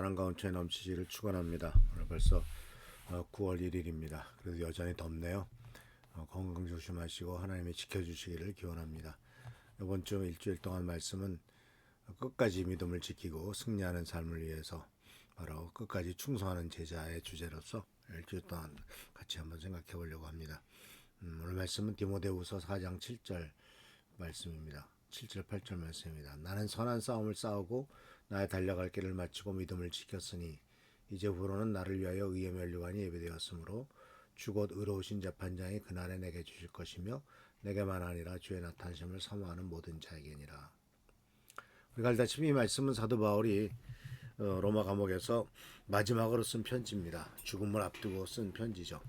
평안함과 은총이 넘치기를 축원합니다. 오늘 벌써 9월 1일입니다. 그래도 여전히 덥네요. 건강 조심하시고 하나님이 지켜주시기를 기원합니다. 이번 주 일주일 동안 말씀은 끝까지 믿음을 지키고 승리하는 삶을 위해서 바로 끝까지 충성하는 제자의 주제로서 일주일 동안 같이 한번 생각해 보려고 합니다. 오늘 말씀은 디모데후서 4장 7절 말씀입니다. 7절 8절 말씀입니다. 나는 선한 싸움을 싸우고 나의 달려갈 길을 마치고 믿음을 지켰으니 이제부로는 나를 위하여 의의 면류관이 예비되었으므로 주 곧 의로우신 재판장이 그날에 내게 주실 것이며 내게만 아니라 주의 나타나심을 사모하는 모든 자에게니라. 우리가 알다시피 이 말씀은 사도 바울이 로마 감옥에서 마지막으로 쓴 편지입니다. 죽음을 앞두고 쓴 편지죠.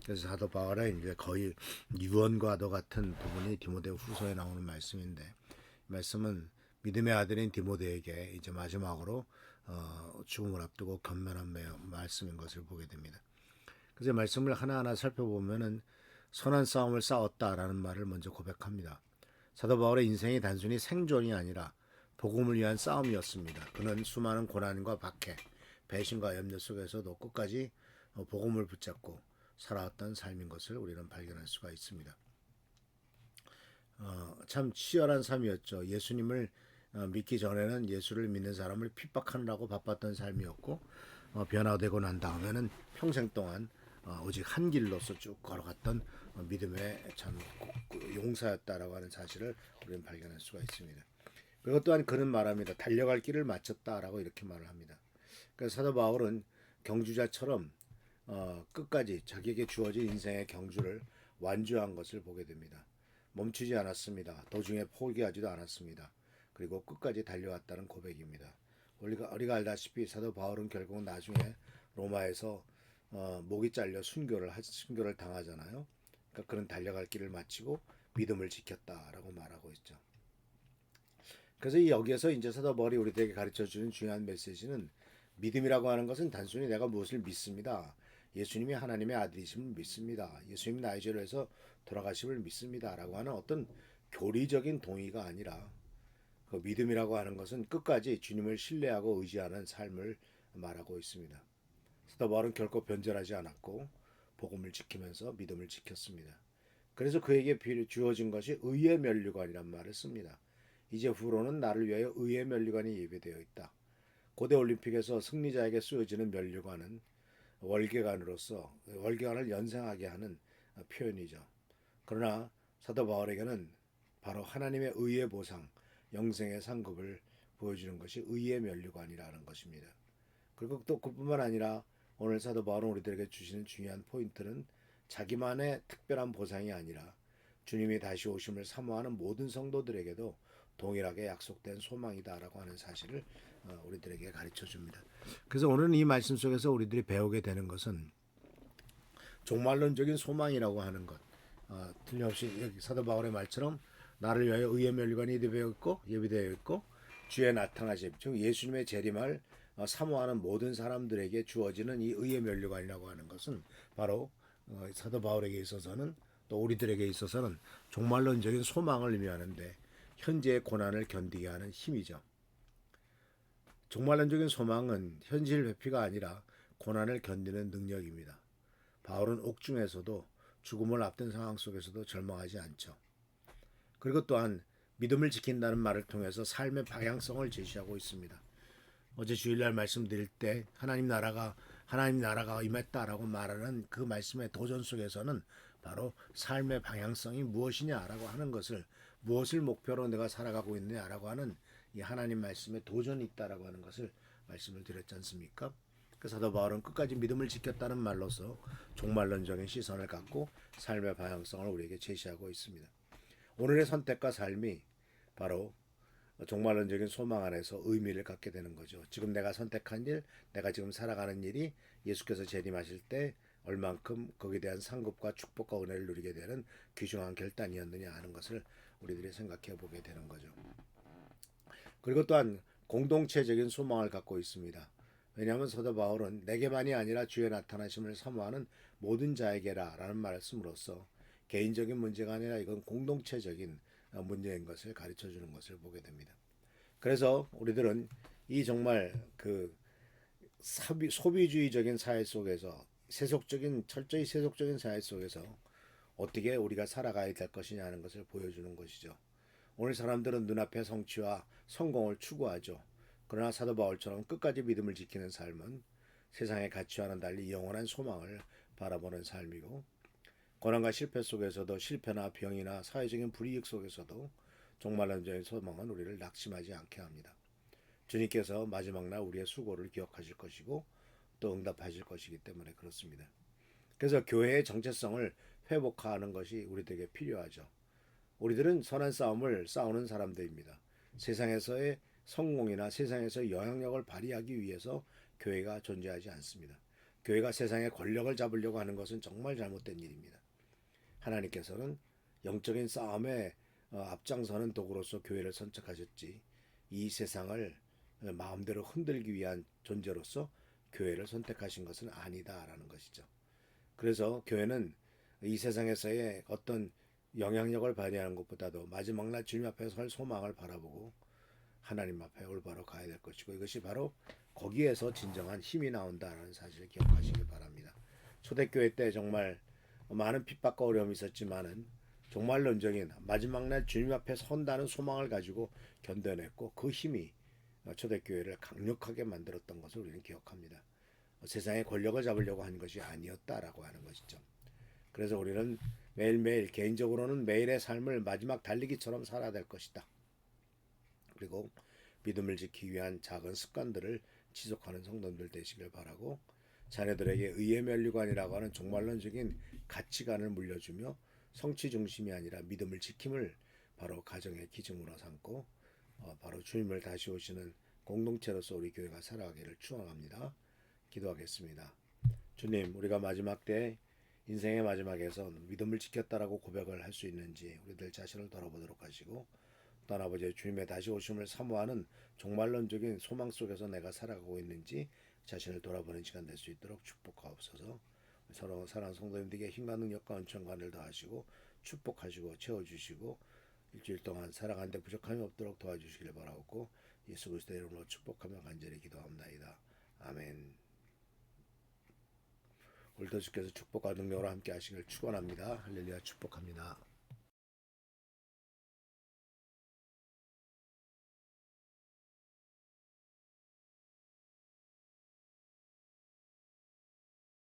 그래서 사도 바울의 이제 거의 유언과도 같은 부분이 디모데 후서에 나오는 말씀인데, 말씀은 믿음의 아들인 디모데에게 이제 마지막으로 죽음을 앞두고 권면한 말씀인 것을 보게 됩니다. 그래서 말씀을 하나하나 살펴보면은 선한 싸움을 싸웠다라는 말을 먼저 고백합니다. 사도 바울의 인생이 단순히 생존이 아니라 복음을 위한 싸움이었습니다. 그는 수많은 고난과 박해, 배신과 염려 속에서도 끝까지 복음을 붙잡고 살아왔던 삶인 것을 우리는 발견할 수가 있습니다. 참 치열한 삶이었죠. 예수님을 믿기 전에는 예수를 믿는 사람을 핍박하느라고 바빴던 삶이었고, 변화되고 난 다음에는 평생 동안 오직 한 길로서 쭉 걸어갔던 믿음의 참 용사였다라고 하는 사실을 우리는 발견할 수가 있습니다. 그리고 또한 그는 말합니다. 달려갈 길을 마쳤다라고 이렇게 말을 합니다. 그래서 사도 바울은 경주자처럼 끝까지 자기에게 주어진 인생의 경주를 완주한 것을 보게 됩니다. 멈추지 않았습니다. 도중에 포기하지도 않았습니다. 그리고 끝까지 달려왔다는 고백입니다. 우리가 알다시피 사도 바울은 결국 나중에 로마에서 목이 잘려 순교를 당하잖아요. 그러니까 그는 달려갈 길을 마치고 믿음을 지켰다라고 말하고 있죠. 그래서 여기에서 이제 사도 바울이 우리들에게 가르쳐주는 중요한 메시지는, 믿음이라고 하는 것은 단순히 내가 무엇을 믿습니다. 예수님이 하나님의 아들이심을 믿습니다. 예수님이 나의 죄를 해서 돌아가심을 믿습니다. 라고 하는 어떤 교리적인 동의가 아니라, 그 믿음이라고 하는 것은 끝까지 주님을 신뢰하고 의지하는 삶을 말하고 있습니다. 사도 바울은 결코 변절하지 않았고 복음을 지키면서 믿음을 지켰습니다. 그래서 그에게 주어진 것이 의의 면류관이란 말을 씁니다. 이제 후로는 나를 위하여 의의 면류관이 예비되어 있다. 고대 올림픽에서 승리자에게 쏘여지는 면류관은 월계관을 연상하게 하는 표현이죠. 그러나 사도 바울에게는 바로 하나님의 의의 보상, 영생의 상급을 보여주는 것이 의의 면류관이라는 것입니다. 그리고 또 그뿐만 아니라 오늘 사도 바울은 우리들에게 주시는 중요한 포인트는 자기만의 특별한 보상이 아니라 주님이 다시 오심을 사모하는 모든 성도들에게도 동일하게 약속된 소망이다라고 하는 사실을 우리들에게 가르쳐 줍니다. 그래서 오늘은 이 말씀 속에서 우리들이 배우게 되는 것은 종말론적인 소망이라고 하는 것, 틀림없이 사도 바울의 말처럼 나를 위하여 의의 면류관이 예비되어 있고 주의 나타나심, 즉 예수님의 재림을 사모하는 모든 사람들에게 주어지는 이 의의 면류관이라고 하는 것은 바로 사도 바울에게 있어서는, 또 우리들에게 있어서는 종말론적인 소망을 의미하는데 현재의 고난을 견디게 하는 힘이죠. 종말론적인 소망은 현실 회피가 아니라 고난을 견디는 능력입니다. 바울은 옥중에서도 죽음을 앞둔 상황 속에서도 절망하지 않죠. 그리고 또한 믿음을 지킨다는 말을 통해서 삶의 방향성을 제시하고 있습니다. 어제 주일날 말씀드릴 때 하나님 나라가 임했다라고 말하는 그 말씀의 도전 속에서는 바로 삶의 방향성이 무엇이냐라고 하는 것을, 무엇을 목표로 내가 살아가고 있느냐라고 하는 이 하나님 말씀에 도전이 있다라고 하는 것을 말씀을 드렸지 않습니까? 그 사도 바울은 끝까지 믿음을 지켰다는 말로서 종말론적인 시선을 갖고 삶의 방향성을 우리에게 제시하고 있습니다. 오늘의 선택과 삶이 바로 종말론적인 소망 안에서 의미를 갖게 되는 거죠. 지금 내가 선택한 일, 내가 지금 살아가는 일이 예수께서 재림하실 때 얼만큼 거기에 대한 상급과 축복과 은혜를 누리게 되는 귀중한 결단이었느냐 하는 것을 우리들이 생각해 보게 되는 거죠. 그리고 또한 공동체적인 소망을 갖고 있습니다. 왜냐하면 사도 바울은 내게만이 아니라 주의 나타나심을 사모하는 모든 자에게라 라는 말을 씀으로써 개인적인 문제가 아니라 이건 공동체적인 문제인 것을 가르쳐 주는 것을 보게 됩니다. 그래서 우리들은 이 정말 소비주의적인 사회 속에서 철저히 세속적인 사회 속에서 어떻게 우리가 살아가야 될 것이냐 하는 것을 보여주는 것이죠. 오늘 사람들은 눈앞의 성취와 성공을 추구하죠. 그러나 사도 바울처럼 끝까지 믿음을 지키는 삶은 세상의 가치와는 달리 영원한 소망을 바라보는 삶이고, 고난과 실패 속에서도, 실패나 병이나 사회적인 불이익 속에서도 종말론자의 소망은 우리를 낙심하지 않게 합니다. 주님께서 마지막 날 우리의 수고를 기억하실 것이고 또 응답하실 것이기 때문에 그렇습니다. 그래서 교회의 정체성을 회복하는 것이 우리들에게 필요하죠. 우리들은 선한 싸움을 싸우는 사람들입니다. 세상에서의 성공이나 세상에서의 영향력을 발휘하기 위해서 교회가 존재하지 않습니다. 교회가 세상의 권력을 잡으려고 하는 것은 정말 잘못된 일입니다. 하나님께서는 영적인 싸움에 앞장서는 도구로서 교회를 선택하셨지, 이 세상을 마음대로 흔들기 위한 존재로서 교회를 선택하신 것은 아니다라는 것이죠. 그래서 교회는 이 세상에서의 어떤 영향력을 발휘하는 것보다도 마지막 날 주님 앞에 설 소망을 바라보고 하나님 앞에 올바로 가야 될 것이고, 이것이 바로 거기에서 진정한 힘이 나온다는 사실을 기억하시기 바랍니다. 초대교회 때 정말 많은 핍박과 어려움이 있었지만은 종말론적인 마지막 날 주님 앞에 선다는 소망을 가지고 견뎌냈고, 그 힘이 초대교회를 강력하게 만들었던 것을 우리는 기억합니다. 세상의 권력을 잡으려고 한 것이 아니었다라고 하는 것이죠. 그래서 우리는 매일매일, 개인적으로는 매일의 삶을 마지막 달리기처럼 살아야 될 것이다. 그리고 믿음을 지키기 위한 작은 습관들을 지속하는 성도들 되시길 바라고, 자녀들에게 의의 면류관이라고 하는 종말론적인 가치관을 물려주며 성취 중심이 아니라 믿음을 지킴을 바로 가정의 기준으로 삼고 바로 주님을 다시 오시는 공동체로서 우리 교회가 살아가기를 축원합니다. 기도하겠습니다. 주님, 우리가 마지막 때, 인생의 마지막에서 믿음을 지켰다라고 고백을 할 수 있는지 우리들 자신을 돌아보도록 하시고, 또 아버지 주님의 다시 오심을 사모하는 종말론적인 소망 속에서 내가 살아가고 있는지 자신을 돌아보는 시간 될 수 있도록 축복하옵소서. 서로 사랑하는 성도님들에게 힘과 능력과 은총관을 더하시고 축복하시고 채워주시고 일주일 동안 살아가는 데 부족함이 없도록 도와주시길 바라옵고, 예수 그리스도의 이름으로 축복하며 간절히 기도합나이다. 아멘. 오늘도 주께서 축복과 능력으로 함께 하시길 축원합니다. 할렐루야. 축복합니다.